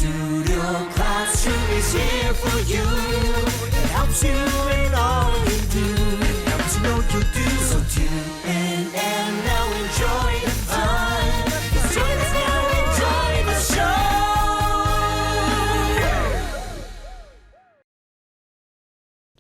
Studio Classroom is here for you. It helps you in all you do. It helps you know you do. So tune in and now enjoy the fun. Let's join us now, enjoy the show.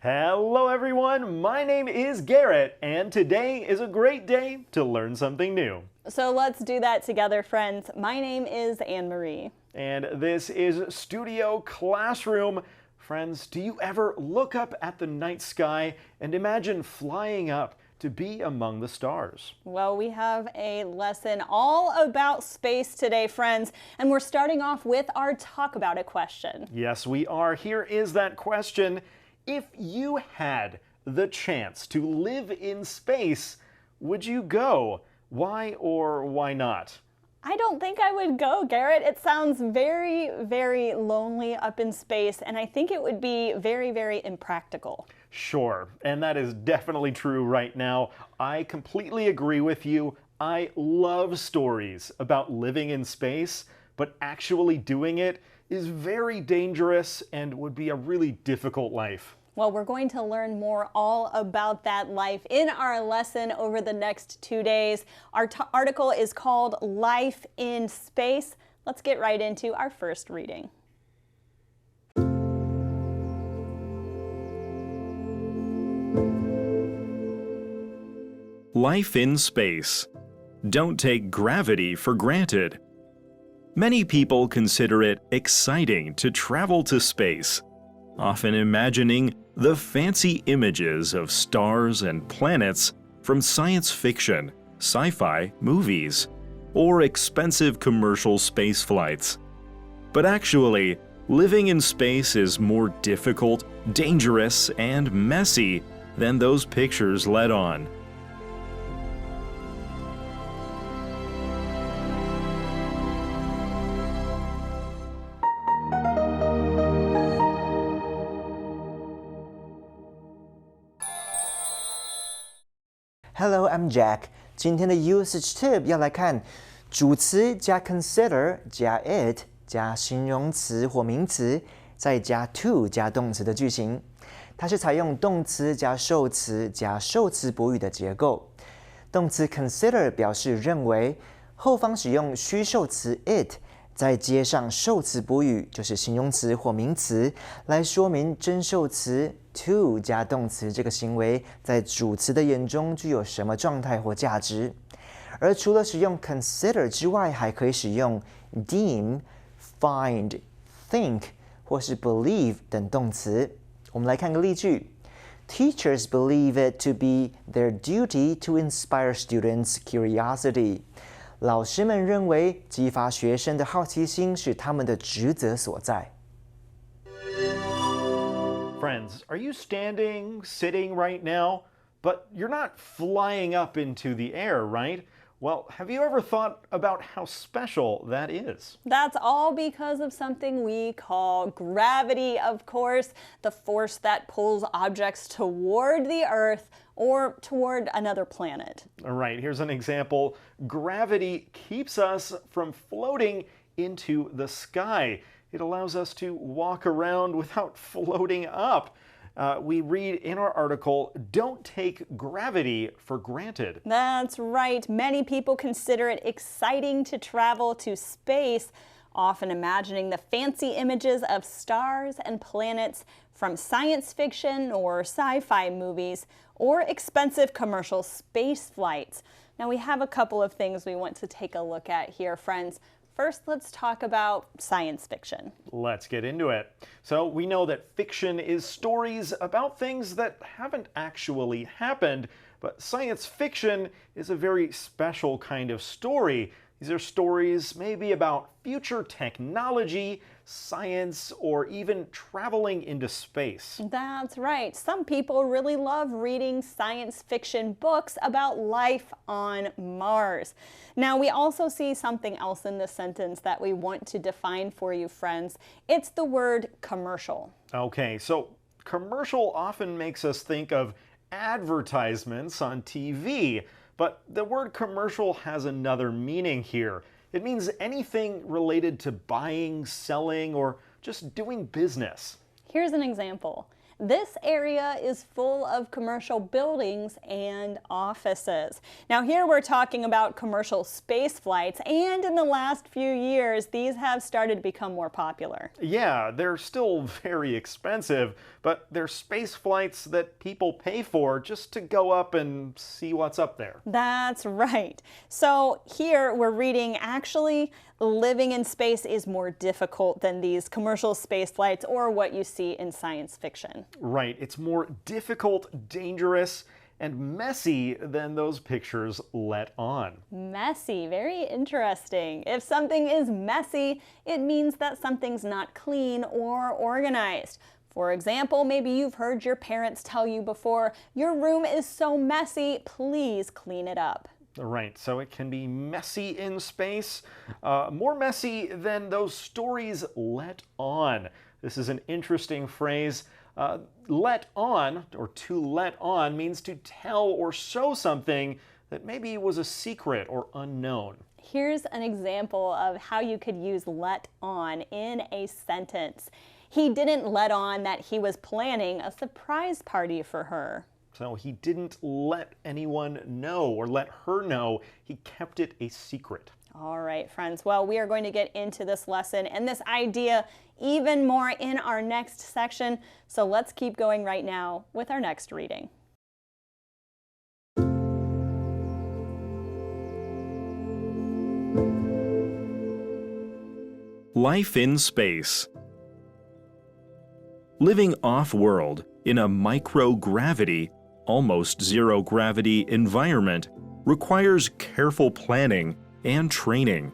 Hello everyone, my name is Garrett, and today is a great day to learn something new. So let's do that together, friends. My name is Anne-Marie. And this is Studio Classroom. Friends, do you ever look up at the night sky and imagine flying up to be among the stars? Well, we have a lesson all about space today, friends, and we're starting off with our Talk About It question. Yes, we are. Here is that question. If you had the chance to live in space, would you go? Why or why not? I don't think I would go, Garrett. It sounds very, very lonely up in space, and I think it would be very, very impractical. Sure, and that is definitely true right now. I completely agree with you. I love stories about living in space, but actually doing it is very dangerous and would be a really difficult life. Well, we're going to learn more all about that life in our lesson over the next 2 days. Our article is called Life in Space. Let's get right into our first reading. Life in space. Don't take gravity for granted. Many people consider it exciting to travel to space, often imagining the fancy images of stars and planets from science fiction, sci-fi movies, or expensive commercial space flights. But actually, living in space is more difficult, dangerous, and messy than those pictures let on. Hello, I'm Jack. 今天的 usage tip 要来看主词加 consider 加 it 加形容词或名词，再加 to 加动词的句型。它是采用动词加受词加受词补语的结构。动词 consider 表示认为，后方使用虚受词 it， 再接上受词补语，就是形容词或名词，来说明真受词 to 加动词这个行为在主词的眼中具有什么状态或价值。而除了使用 consider 之外，还可以使用 deem、find、think 或是 believe 等动词。我们来看个例句。Teachers believe it to be their duty to inspire students' curiosity. 老师们认为激发学生的好奇心是他们的职责所在。Friends, are you standing, sitting right now? But you're not flying up into the air, right? Well, have you ever thought about how special that is? That's all because of something we call gravity, of course, the force that pulls objects toward the Earth or toward another planet. All right, here's an example. Gravity keeps us from floating into the sky. It allows us to walk around without floating up. We read in our article, don't take gravity for granted. That's right. Many people consider it exciting to travel to space, often imagining the fancy images of stars and planets from science fiction or sci-fi movies or expensive commercial space flights. Now, we have a couple of things we want to take a look at here, friends. First, let's talk about science fiction. Let's get into it. So we know that fiction is stories about things that haven't actually happened, but science fiction is a very special kind of story. These are stories maybe about future technology, science, or even traveling into space. That's right. Some people really love reading science fiction books about life on Mars. Now, we also see something else in this sentence that we want to define for you, friends. It's the word commercial. Okay, so commercial often makes us think of advertisements on TV, but the word commercial has another meaning here. It means anything related to buying, selling, or just doing business. Here's an example. This area is full of commercial buildings and offices. Now here we're talking about commercial space flights, and in the last few years, these have started to become more popular. Yeah, they're still very expensive, but they're space flights that people pay for just to go up and see what's up there. That's right. So here we're reading, actually, living in space is more difficult than these commercial space flights or what you see in science fiction. Right, it's more difficult, dangerous, and messy than those pictures let on. Messy, very interesting. If something is messy, it means that something's not clean or organized. For example, maybe you've heard your parents tell you before, your room is so messy, please clean it up. Right, so it can be messy in space, more messy than those stories let on. This is an interesting phrase. Let on, or to let on, means to tell or show something that maybe was a secret or unknown. Here's an example of how you could use let on in a sentence. He didn't let on that he was planning a surprise party for her. So he didn't let anyone know or let her know. He kept it a secret. All right, friends. Well, we are going to get into this lesson and this idea even more in our next section. So let's keep going right now with our next reading. Life in space. Living off-world in a microgravity, almost zero-gravity environment requires careful planning and training.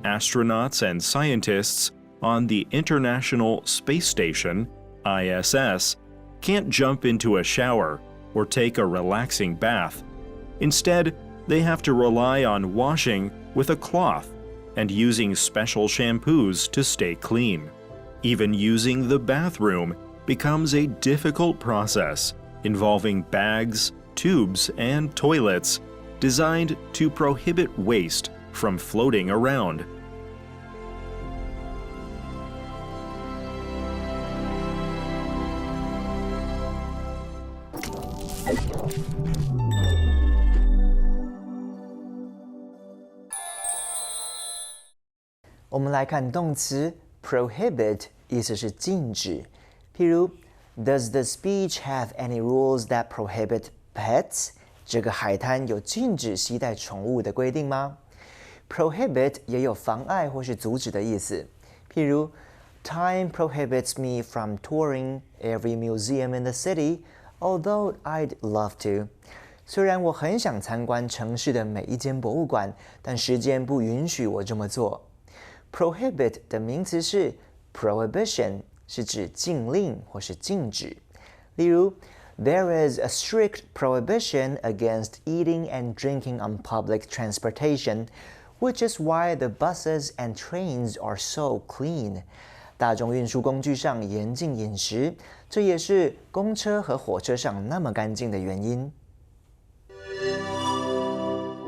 Astronauts and scientists on the International Space Station, ISS, can't jump into a shower or take a relaxing bath. Instead, they have to rely on washing with a cloth and using special shampoos to stay clean. Even using the bathroom becomes a difficult process involving bags, tubes, and toilets designed to prohibit waste from floating around.我们来看动词 prohibit， 意思是禁止。譬如 Does the speech have any rules that prohibit pets？ 这个海滩有禁止携带宠物的规定吗？ Prohibit 也有妨碍或是阻止的意思。譬如 Time prohibits me from touring every museum in the city, although I'd love to. 虽然我很想参观城市的每一间博物馆，但时间不允许我这么做。Prohibit 的名词是 prohibition， 是指禁令或是禁止。例如 There is a strict prohibition against eating and drinking on public transportation, which is why the buses and trains are so clean. 大众运输工具上严禁饮食，这也是公车和火车上那么干净的原因。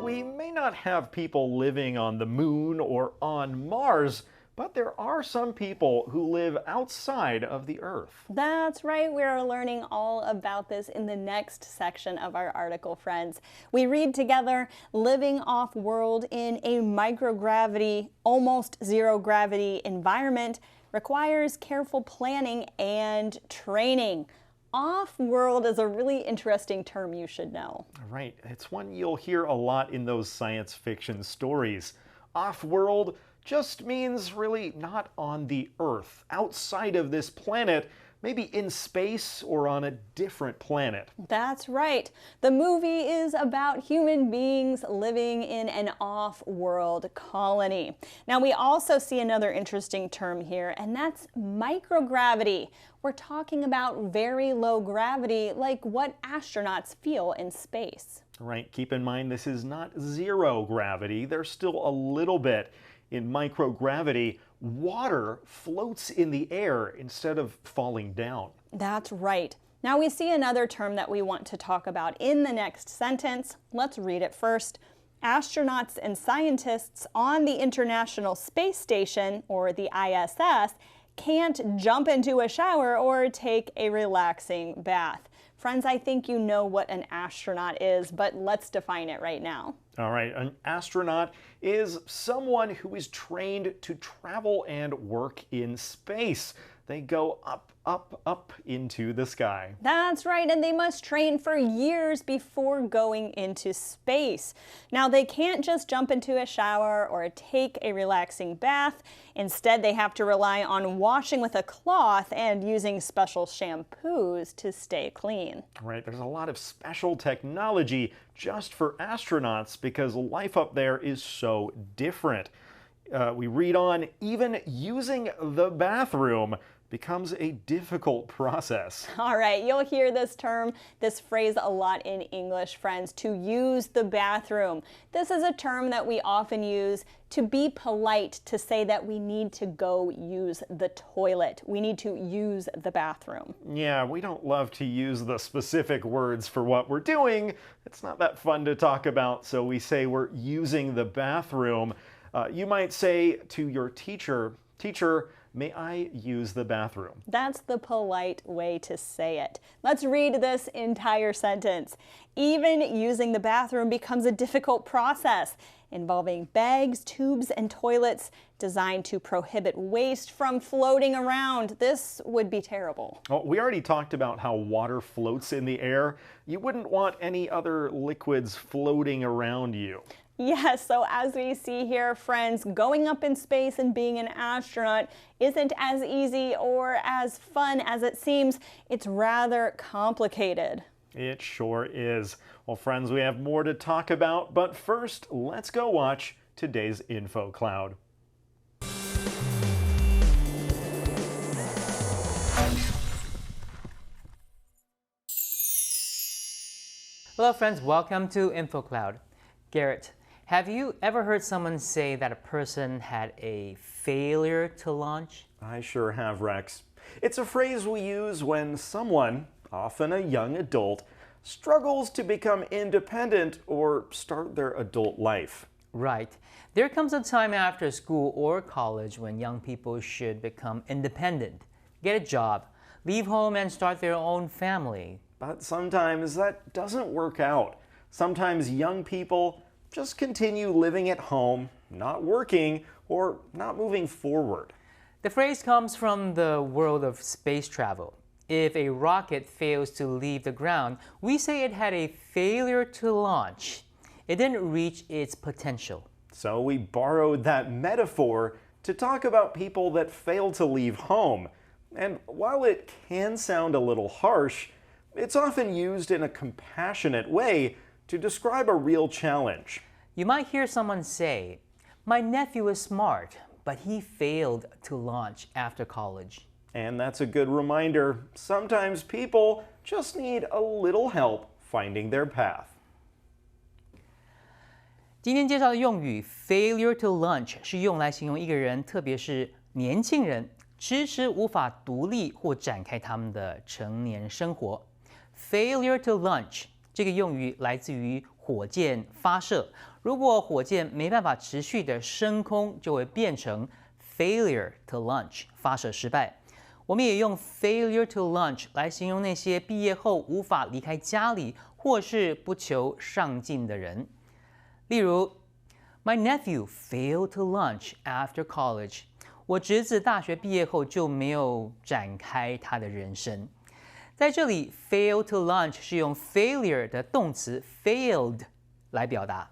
We may not have people living on the moon or on Mars, but there are some people who live outside of the Earth. That's right. We are learning all about this in the next section of our article, friends. We read together, living off-world in a microgravity, almost zero-gravity environment requires careful planning and training. Off-world is a really interesting term you should know. Right. It's one you'll hear a lot in those science fiction stories. Off-world just means really not on the Earth, outside of this planet, maybe in space or on a different planet. That's right. The movie is about human beings living in an off-world colony. Now, we also see another interesting term here, and that's microgravity. We're talking about very low gravity, like what astronauts feel in space. Right. Keep in mind, this is not zero gravity. There's still a little bit. In microgravity, water floats in the air instead of falling down. That's right. Now we see another term that we want to talk about in the next sentence. Let's read it first. astronauts and scientists on the International Space Station, or the ISS, can't jump into a shower or take a relaxing bath. Friends, I think you know what an astronaut is, but let's define it right now. All right, an astronaut is someone who is trained to travel and work in space. They go up, up, up into the sky. That's right, and they must train for years before going into space. Now, they can't just jump into a shower or take a relaxing bath. Instead, they have to rely on washing with a cloth and using special shampoos to stay clean. Right, there's a lot of special technology just for astronauts because life up there is so different. We read on, even using the bathroom becomes a difficult process. All right, you'll hear this phrase a lot in English, friends, to use the bathroom. This is a term that we often use to be polite, to say that we need to go use the toilet. We need to use the bathroom. Yeah, we don't love to use the specific words for what we're doing. It's not that fun to talk about, so we say we're using the bathroom. You might say to your teacher, "Teacher, may I use the bathroom?" That's the polite way to say it. Let's read this entire sentence. Even using the bathroom becomes a difficult process, involving bags, tubes, and toilets designed to prohibit waste from floating around. This would be terrible. Well, we already talked about how water floats in the air. You wouldn't want any other liquids floating around you. Yes, so as we see here, friends, going up in space and being an astronaut isn't as easy or as fun as it seems. It's rather complicated. It sure is. Well, friends, we have more to talk about, but first, let's go watch today's Info Cloud. Hello friends, welcome to Info Cloud. Garrett, have you ever heard someone say that a person had a failure to launch? I sure have, Rex. It's a phrase we use when someone, often a young adult, struggles to become independent or start their adult life. Right. There comes a time after school or college when young people should become independent, get a job, leave home and start their own family. But sometimes that doesn't work out. Sometimes young people just continue living at home, not working, or not moving forward. The phrase comes from the world of space travel. If a rocket fails to leave the ground, we say it had a failure to launch. It didn't reach its potential. So we borrowed that metaphor to talk about people that fail to leave home. And while it can sound a little harsh, it's often used in a compassionate way to describe a real challenge. You might hear someone say, "My nephew is smart, but he failed to launch after college." And that's a good reminder. Sometimes people just need a little help finding their path. 今天介绍的用语 failure to launch 是用来形容一个人，特别是年轻人，迟迟无法独立或展开他们的成年生活。failure to launch 这个用语来自于火箭发射，如果火箭没办法持续的升空，就会变成 failure to launch 发射失败。我们也用 failure to launch 来形容那些毕业后无法离开家里或是不求上进的人。例如 My nephew failed to launch after college. 我侄子大学毕业后就没有展开他的人生。在这里 fail to launch 是用 failure 的动词 failed 来表达。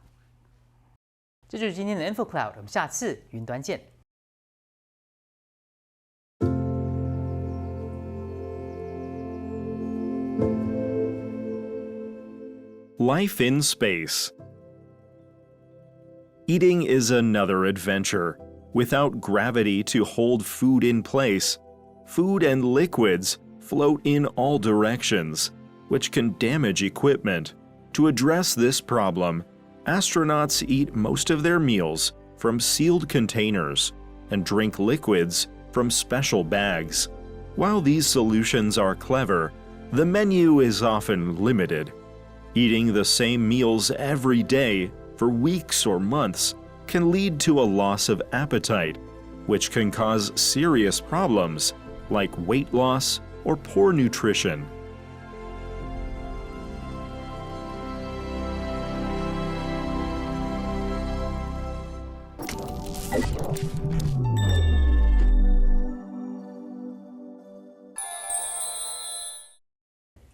这就是今天的 Info Cloud， 我们下次云端见。Life in space. Eating is another adventure. Without gravity to hold food in place, food and liquids float in all directions, which can damage equipment. To address this problem, astronauts eat most of their meals from sealed containers and drink liquids from special bags. While these solutions are clever, the menu is often limited. Eating the same meals every day for weeks or months can lead to a loss of appetite, which can cause serious problems like weight loss or poor nutrition.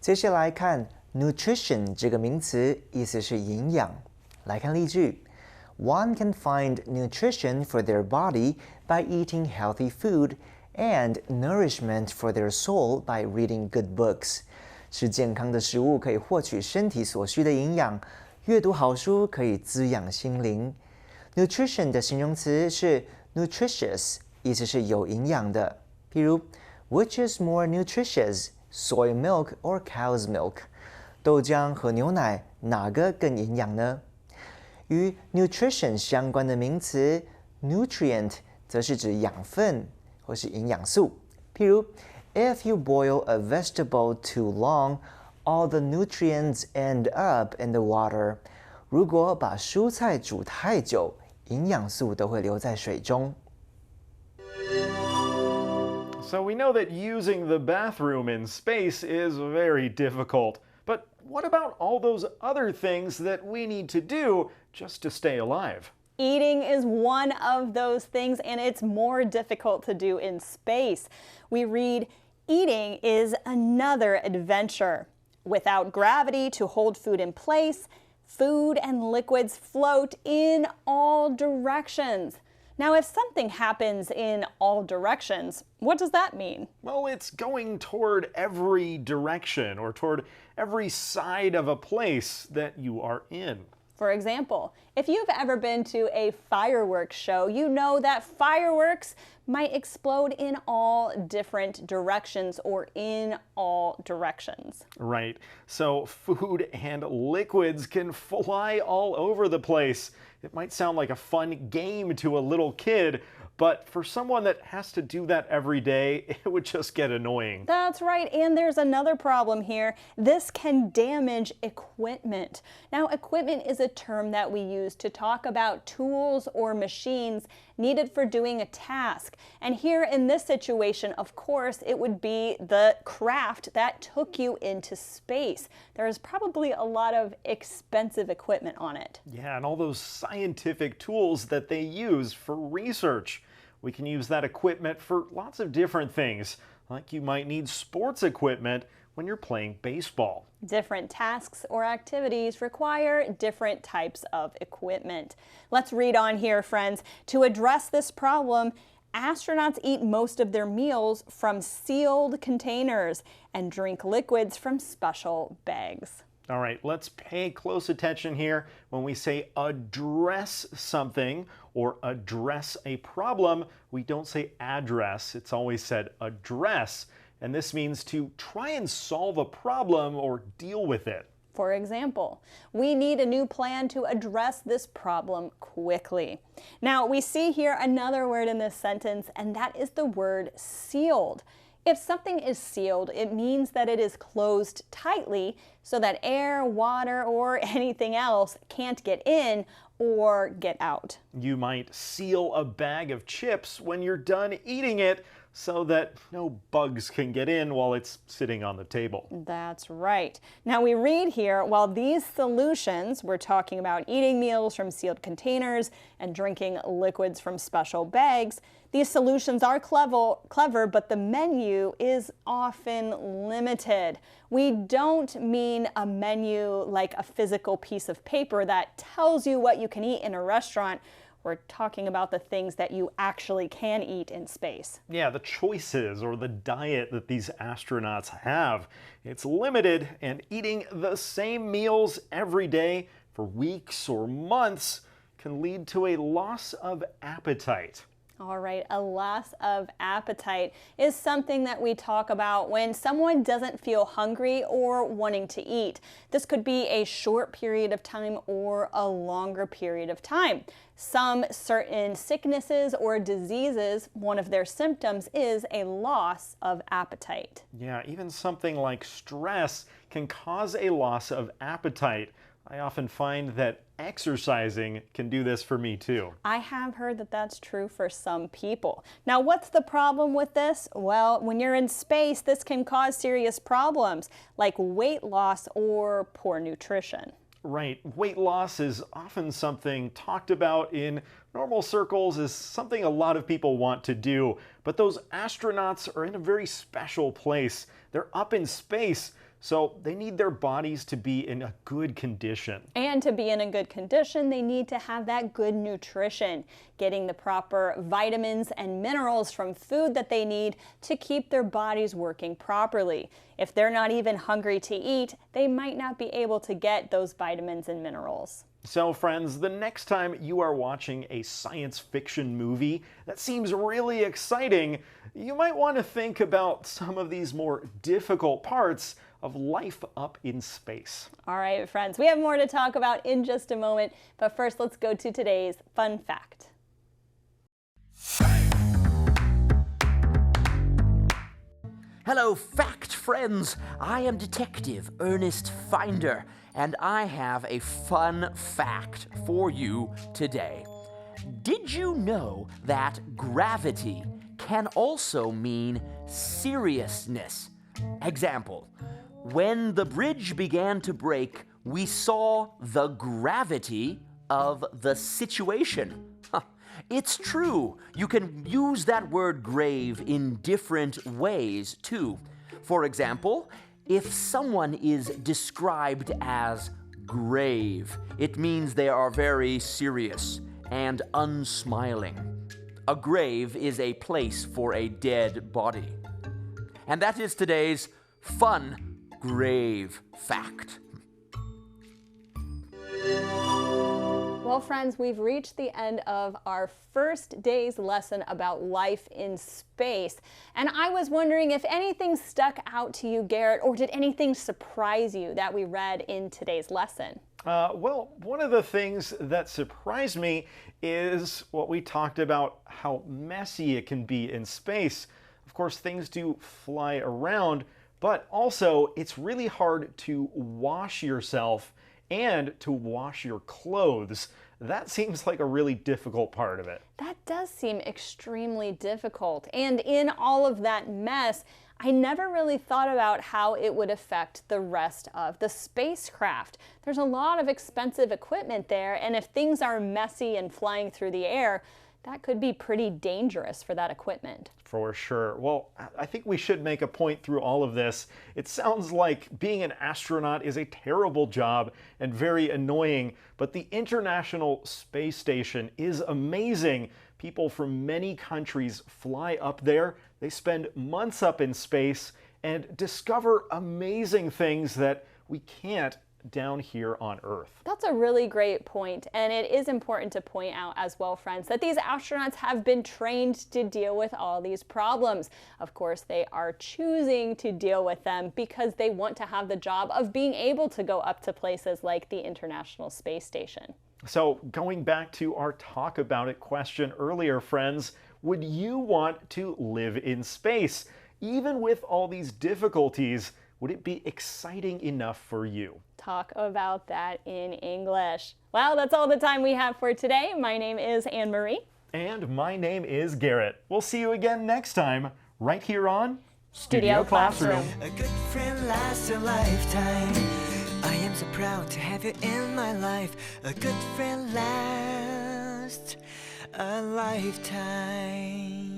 "接下来看 nutrition 这个名词，意思是营养。来看例句 ：One can find nutrition for their body by eating healthy food, and nourishment for their soul by reading good books. 吃健康的食物可以获取身体所需的营养，阅读好书可以滋养心灵。Nutrition 的形容词是 nutritious， 意思是有营养的。譬如 ，Which is more nutritious, soy milk or cow's milk？ 豆浆和牛奶哪个更营养呢？与 nutrition 相关的名词 nutrient 则是指养分或是营养素。譬如 ，If you boil a vegetable too long, all the nutrients end up in the water. 如果把蔬菜煮太久，营养素都会留在水中。So we know that using the bathroom in space is very difficult. But what about all those other things that we need to do just to stay alive? Eating is one of those things, and it's more difficult to do in space. We read, eating is another adventure. Without gravity to hold food in place, food and liquids float in all directions. Now, if something happens in all directions, what does that mean? Well, it's going toward every direction or toward every side of a place that you are in. For example, if you've ever been to a fireworks show, you know that fireworks might explode in all different directions or in all directions. Right. So food and liquids can fly all over the place. It might sound like a fun game to a little kid, but for someone that has to do that every day, it would just get annoying. That's right, and there's another problem here. This can damage equipment. Now, equipment is a term that we use to talk about tools or machines needed for doing a task. And here in this situation, of course, it would be the craft that took you into space. There's probably a lot of expensive equipment on it. Yeah, and all those scientific tools that they use for research. We can use that equipment for lots of different things, like you might need sports equipment when you're playing baseball. Different tasks or activities require different types of equipment. Let's read on here, friends. To address this problem, astronauts eat most of their meals from sealed containers and drink liquids from special bags. All right, let's pay close attention here. When we say address something or address a problem, we don't say address. It's always said address. And this means to try and solve a problem or deal with it. For example, we need a new plan to address this problem quickly. Now, we see here another word in this sentence, and that is the word sealed. If something is sealed, it means that it is closed tightly so that air, water, or anything else can't get in or get out. You might seal a bag of chips when you're done eating it so that no bugs can get in while it's sitting on the table. That's right. Now we read here, while these solutions, we're talking about eating meals from sealed containers and drinking liquids from special bags, these solutions are clever, but the menu is often limited. We don't mean a menu like a physical piece of paper that tells you what you can eat in a restaurant. We're talking about the things that you actually can eat in space. Yeah, the choices or the diet that these astronauts have. It's limited, and eating the same meals every day for weeks or months can lead to a loss of appetite. All right, a loss of appetite is something that we talk about when someone doesn't feel hungry or wanting to eat. This could be a short period of time or a longer period of time. Some certain sicknesses or diseases, one of their symptoms is a loss of appetite. Yeah, even something like stress can cause a loss of appetite. I often find that exercising can do this for me too. I have heard that that's true for some people. Now, what's the problem with this? Well, when you're in space, this can cause serious problems like weight loss or poor nutrition. Right, weight loss is often something talked about in normal circles as something a lot of people want to do, but those astronauts are in a very special place. They're up in space, so they need their bodies to be in a good condition. And to be in a good condition, they need to have that good nutrition, getting the proper vitamins and minerals from food that they need to keep their bodies working properly. If they're not even hungry to eat, they might not be able to get those vitamins and minerals. So friends, the next time you are watching a science fiction movie that seems really exciting, you might want to think about some of these more difficult parts of life up in space. All right, friends, we have more to talk about in just a moment, but first let's go to today's fun fact. Hello, fact friends! I am Detective Ernest Finder, and I have a fun fact for you today. Did you know that gravity can also mean seriousness? Example, when the bridge began to break, we saw the gravity of the situation. It's true. You can use that word grave in different ways, too. For example, if someone is described as grave, it means they are very serious and unsmiling. A grave is a place for a dead body. And that is today's fun grave fact. Well, friends, we've reached the end of our first day's lesson about life in space. And I was wondering if anything stuck out to you, Garrett, or did anything surprise you that we read in today's lesson? Well, one of the things that surprised me is what we talked about, how messy it can be in space. Of course, things do fly around, but also it's really hard to wash yourself and to wash your clothes. That seems like a really difficult part of it. That does seem extremely difficult. And in all of that mess, I never really thought about how it would affect the rest of the spacecraft. There's a lot of expensive equipment there, and if things are messy and flying through the air, that could be pretty dangerous for that equipment. For sure. Well, I think we should make a point through all of this. It sounds like being an astronaut is a terrible job and very annoying, but the International Space Station is amazing. People from many countries fly up there. They spend months up in space and discover amazing things that we can't down here on Earth. That's a really great point, and it is important to point out as well, friends, that these astronauts have been trained to deal with all these problems. Of course, they are choosing to deal with them because they want to have the job of being able to go up to places like the International Space Station. So going back to our talk about it question earlier, friends, would you want to live in space? Even with all these difficulties, would it be exciting enough for you? Talk about that in English. Well, that's all the time we have for today. My name is Anne-Marie. And my name is Garrett. We'll see you again next time, right here on Studio Classroom. A good friend lasts a lifetime. I am so proud to have you in my life. A good friend lasts a lifetime.